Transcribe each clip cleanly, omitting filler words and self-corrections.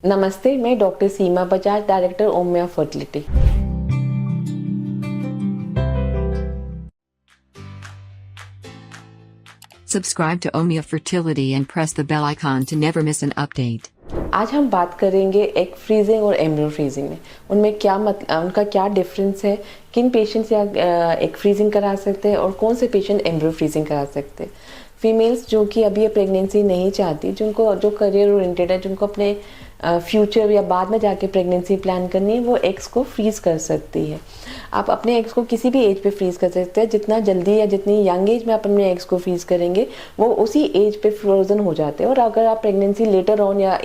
नमस्ते, मैं doctor Seema Bajaj, director Omia fertility. Subscribe to Omia Fertility and press the bell icon to never miss an update. आज हम बात करेंगे एग फ्रीजिंग और एम्ब्रियो फ्रीजिंग में उनमें क्या उनका क्या डिफरेंस है, किन पेशेंट्स या एग फ्रीजिंग करा सकते हैं और कौन से पेशेंट एम्ब्रियो फ्रीजिंग करा सकते हैं। फीमेल्स जो कि अभी ये प्रेगनेंसी नहीं चाहती, जिनको जो करियर ओरिएंटेड है, जिनको अपने फ्यूचर या बाद में जाके प्रेगनेंसी प्लान करनी है, वो एग्स को फ्रीज कर सकती है। आप अपने एग्स को किसी भी एज पे फ्रीज कर सकते हैं। जितना जल्दी या जितनी यंग एज में आप अपने एग्स को फ्रीज करेंगे वो उसी एज पे फ्रोजन हो जाते हैं। और अगर आप प्रेगनेंसी लेटर ऑन या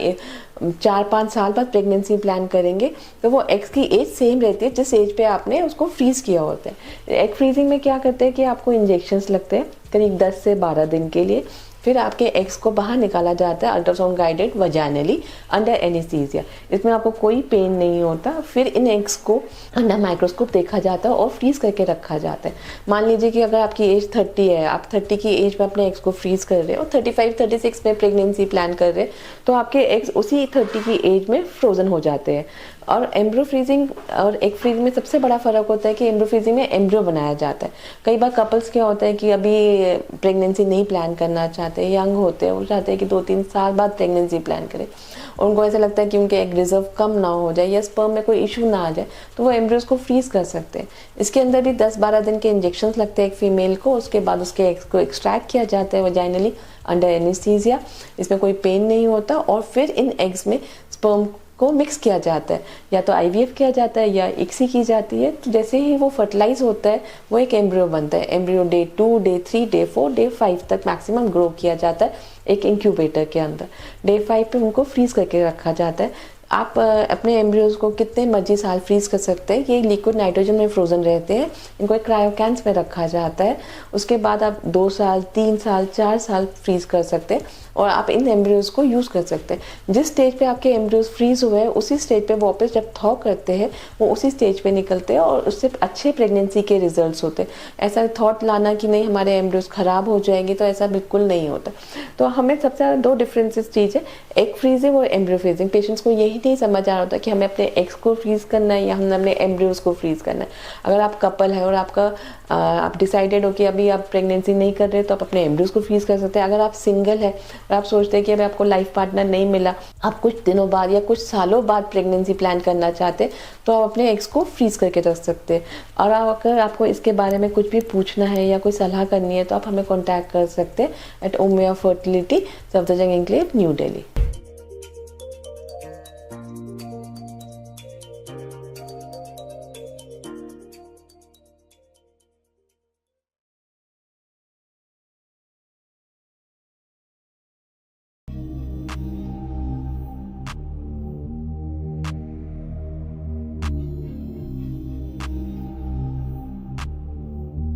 4-5 साल बाद प्रेगनेंसी प्लान करेंगे तो वो एग्स की एज सेम रहती है जिस एज पे आपने उसको फ्रीज किया होता है। एग फ्रीजिंग में क्या करते हैं कि आपको इंजेक्शंस लगते हैं करीब 10 से 12 दिन के लिए। फिर आपके एग्स को बाहर निकाला जाता है ultrasound guided vaginally under anaesthesia. इसमें आपको कोई पेन नहीं होता। फिर इन एग्स को अंडर माइक्रोस्कोप देखा जाता है और फ्रीज करके रखा जाता है। मान लीजिए कि अगर आपकी एज 30 है, आप 30 की एज में अपने एग्स को फ्रीज कर रहे हो और 35-36 में प्रेगनेंसी प्लान कर रहे हैं, तो आपके एग्स उसी 30 की एज में फ्रोजन हो जाते हैं। और एम्ब्रियो फ्रीजिंग और एग फ्रीजिंग में सबसे बड़ा फ़र्क होता है कि एम्ब्रियो फ्रीजिंग में एम्ब्रियो बनाया जाता है। कई बार कपल्स क्या होता है कि अभी प्रेगनेंसी नहीं प्लान करना चाहते, यंग होते हैं, वो चाहते हैं कि 2-3 साल बाद प्रेगनेंसी प्लान करें और उनको ऐसा लगता है कि उनके एग रिजर्व कम ना हो जाए या स्पर्म में कोई इशू ना आ जाए, तो वो एम्ब्रियोज को फ्रीज कर सकते हैं। इसके अंदर भी 10-12 दिन के इंजेक्शन लगते हैं एक फीमेल को। उसके बाद उसके एग्स को एक्सट्रैक्ट किया जाता है वजाइनली अंडर एनेस्थीसिया। इसमें कोई पेन नहीं होता और फिर इन एग्स में स्पर्म को मिक्स किया जाता है, या तो आईवीएफ किया जाता है या इक्सी की जाती है। तो जैसे ही वो फर्टिलाइज होता है वो एक एम्ब्रियो बनता है। Embryo day 2, day 3, day 4, day 5 तक मैक्सिमम ग्रो किया जाता है एक इंक्यूबेटर के अंदर। डे 5 पे उनको फ्रीज करके रखा जाता है। आप अपने एम्ब्रियोज को कितने मर्जी साल फ्रीज कर सकते हैं। ये लिक्विड नाइट्रोजन में फ्रोजन रहते हैं, इनको एक क्रायोकैन्स में रखा जाता है। उसके बाद आप 2 साल, 3 साल, 4 साल फ्रीज कर सकते हैं और आप इन एम्ब्रियोज को यूज़ कर सकते हैं। जिस स्टेज पे आपके एम्ब्रियोज फ्रीज हुए हैं उसी स्टेज पे वापस जब थॉ करते हैं वो उसी स्टेज पे निकलते हैं और उससे अच्छे प्रेगनेंसी के रिजल्ट्स होते हैं। ऐसा थॉट लाना कि नहीं हमारे एम्ब्रियोज ख़राब हो जाएंगे, तो ऐसा बिल्कुल नहीं होता। तो हमें सबसे ज़्यादा 2 डिफरेंसेस चीज़ है, एग फ्रीजिंग और एम्ब्रियो फ्रीजिंग। पेशेंट्स को यही नहीं समझ आ रहा होता कि हमें अपने एग्स को फ्रीज करना है या हमें अपने एम्ब्रियोज को फ्रीज करना है। अगर आप कपल है और आप डिसाइडेड हो कि अभी आप प्रेगनेंसी नहीं कर रहे तो आप अपने एम्ब्रियोज को फ्रीज कर सकते हैं। अगर आप सिंगल है और आप सोचते हैं कि अभी आपको लाइफ पार्टनर नहीं मिला, आप कुछ दिनों बाद या कुछ सालों बाद प्रेगनेंसी प्लान करना चाहते हैं, तो आप अपने एग्स को फ्रीज करके रख सकते हैं। और अगर आपको इसके बारे में कुछ भी पूछना है या कोई सलाह करनी है तो आप हमें कॉन्टैक्ट कर सकते हैं at Omia fertility, Safdarjung enclave, New Delhi.